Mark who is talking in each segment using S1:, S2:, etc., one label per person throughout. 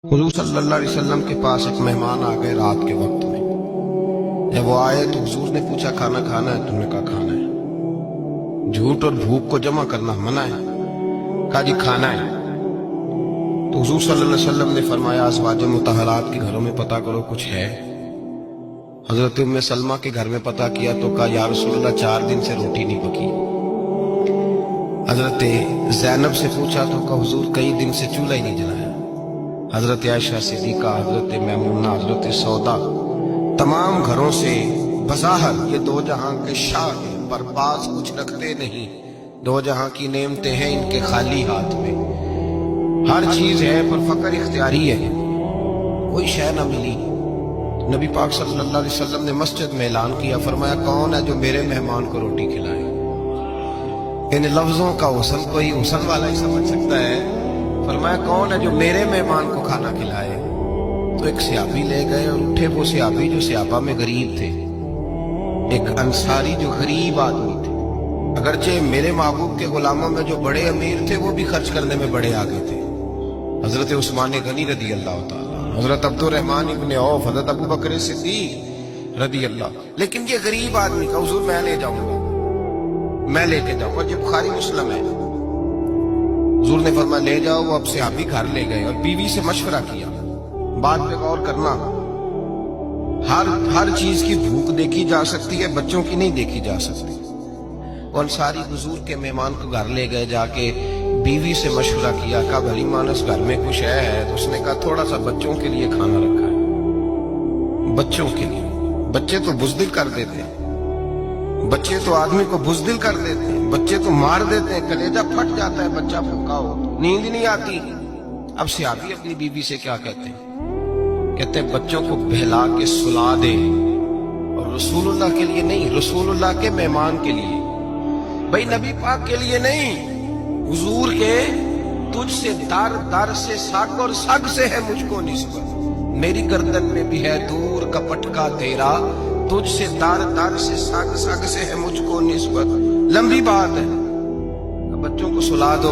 S1: हुजूर सल्लल्लाहु अलैहि वसल्लम के पास एक मेहमान आ गए रात के वक्त में। जब वो आए तो हुजूर ने पूछा खाना खाना है? तुमने कहा खाना है। झूठ और भूख को जमा करना मना है। कहा जी खाना है। तो हुजूर सल्लल्लाहु अलैहि वसल्लम ने फरमाया अज़वाज मुतहरात के घरों में पता करो कुछ है। हजरत उम्मे सलमा के घर में पता किया तो कहा या रसूलल्लाह 4 दिन से रोटी नहीं पकी। हजरत ज़ैनब से पूछा तो कहा हुजूर कई दिन से चूल्हा ही नहीं जलाया। हजरत आयशा सिद्दीका, हजरत मैमूना, हजरत सौदा, तमाम घरों से बज़ाहिर ये दो जहां के शाह हैं, पर पास कुछ रखते नहीं। दो जहां की नेमतें हैं इनके खाली हाथ में। हर चीज है पर फकर इख्तियारी है, कोई शय न मिली। नबी पाक सल्लल्लाहु अलैहि वसल्लम ने मस्जिद में ऐलान किया, फरमाया कौन है जो मेरे मेहमान को रोटी खिलाए। इन लफ्जों का हुस्न कोई हुस्न वाला ही समझ सकता है। फरमाया कौन है जो मेरे मेहमान को खाना खिलाए। तो एक सियाबी ले गए और उठे वो सियाबी जो सियाबा में गरीब थे, एक अंसारी जो गरीब आदमी थे। अगरचे मेरे महबूब के गुलामों में जो बड़े अमीर थे वो भी खर्च करने में बड़े आगे थे। हजरत उस्मान गनी रदी अल्लाह ताला, हजरत अब्दुर्रहमान इब्ने औफ, हजरत अबू बकर सिद्दीक रदी अल्लाह। लेकिन ये गरीब आदमी का हुजूर मैं ले जाऊंगा, मैं लेके जाऊंगा। जो बुखारी मुस्लिम है, हुजूर ने फरमाया ले जाओ। वो अब से आप ही घर ले गए और बीवी से मशवरा किया। बात पे गौर करना, हर चीज की भूख देखी जा सकती है, बच्चों की नहीं देखी जा सकती। वो अंसारी हुजूर के मेहमान को घर ले गए, जाके बीवी से मशवरा किया। कहा भली मानस घर में कुछ है? तो उसने कहा थोड़ा सा बच्चों के लिए खाना रखा है। बच्चों के लिए? बच्चे तो बुज़दिल कर देते हैं, बच्चे तो आदमी को बुज़दिल कर देते हैं, बच्चे तो मार देते हैं, कलेजा फट जाता है बच्चा भूखा हो, नींद ही नहीं आती। अब सियाबी अपनी बीवी से क्या कहते हैं? कहते हैं बच्चों को बहला के सुला दे, और रसूलुल्लाह के लिए नहीं, रसूलुल्लाह के मेहमान के लिए, भाई नबी पाक के लिए नहीं, हुजूर के तुझसे दर दर से साग और सग से है मुझको निस्बत। मेरी गर्दन में भी है दूर का पटका तेरा, तुझसे दर दर से साग साग से है मुझको निस्बत। लंबी बात है। बच्चों को सुला दो।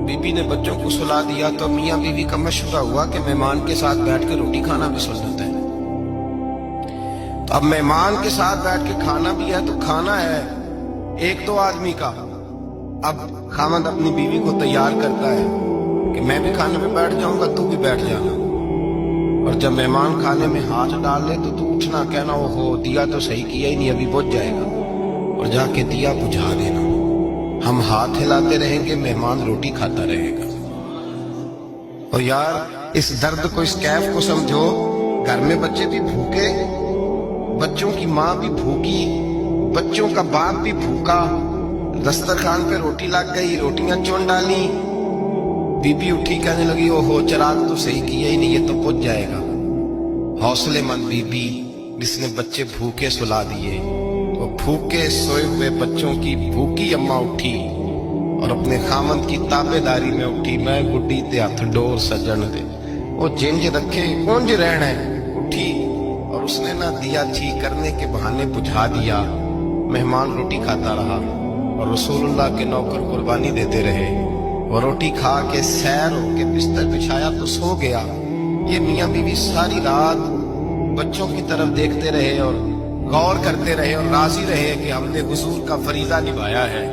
S1: बीबी ने बच्चों को सुला दिया तो मियाँ बीवी का मशवरा हुआ कि मेहमान के साथ बैठ के रोटी खाना भी सुन्नत है। तो अब मेहमान के साथ बैठ के खाना भी है तो खाना है एक दो आदमी का। अब खामद अपनी बीवी को तैयार करता है कि मैं भी खाने में बैठ जाऊंगा, तू भी बैठ जाना। और जब मेहमान खाने में हाथ डाल ले तो तू उठना, कहना वो हो दिया तो सही किया ही नहीं, अभी बुझ जाएगा, और जाके दिया बुझा देना। हम हाथ हिलाते रहेंगे, मेहमान रोटी खाता रहेगा। और यार इस दर्द को, इस कैफ को समझो। घर में बच्चे भी भूखे, बच्चों की माँ भी भूखी, बच्चों का बाप भी भूखा। दस्तरखान पे रोटी लग गई, रोटियां चुन डाली, बीबी उठी कहने लगी ओहो चिराग तो सही किया ही नहीं, ये तो बुझ जाएगा। हौसलेमंद बीबी जिसने बच्चे भूखे सुला दिए, वो भूखे सोए हुए बच्चों की भूखी अम्मा उठी और अपने खामन की ताबेदारी में उठी। मैं गुड्डी ते हथ डोर सजन दे, वो जिंज रखे कौन जी रहना है। उठी और उसने ना दिया ठीक करने के बहाने बुझा दिया। मेहमान रोटी खाता रहा और रसूलुल्लाह के नौकर कुर्बानी देते रहे। वो रोटी खा के सैर होके बिस्तर बिछाया तो सो गया। ये मियाँ बीवी सारी रात बच्चों की तरफ देखते रहे और गौर करते रहे और राजी रहे कि हमने हुजूर का फरीजा निभाया है।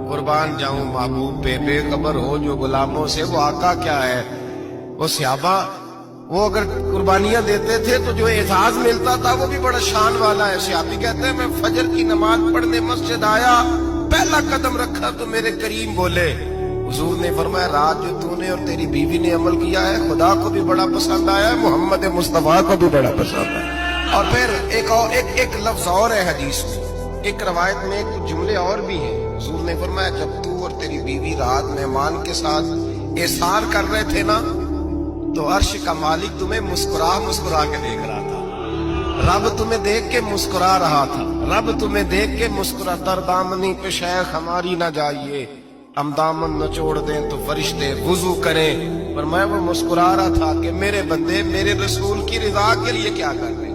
S1: कुर्बान जाऊं महबूब पे, बेखबर हो जो गुलामों से, वो आका क्या है। वो सहाबा वो अगर कुर्बानियां देते थे तो जो एजाज मिलता था वो भी बड़ा शान वाला है। सहाबी कहते हैं मैं फजर की नमाज पढ़ने मस्जिद आया, पहला कदम रखा तो मेरे करीम बोले, हुजूर ने फरमाया रात जो तूने और तेरी बीवी ने अमल किया है खुदा को भी बड़ा पसंद आया है, मोहम्मद मुस्तफा को भी बड़ा पसंद है। और फिर एक लफ्ज और है हदीस में, एक रवायत में कुछ जुमले और भी हैं। हुजूर ने फरमाया जब तू और तेरी बीवी रात मेहमान के साथ एसार कर रहे थे ना, तो अर्श का मालिक तुम्हें मुस्कुरा मुस्कुरा के देख रहा था। रब तुम्हें देख के मुस्कुरा रहा था, रब तुम्हें देख के मुस्कुरा। तर दामनी पे शेख हमारी ना जाइए, हम दामन न छोड़ दें तो फरिश्ते वुजू करें। पर मैं वो मुस्कुरा रहा था कि मेरे बंदे मेरे रसूल की रिजा के लिए क्या कर रहे हैं।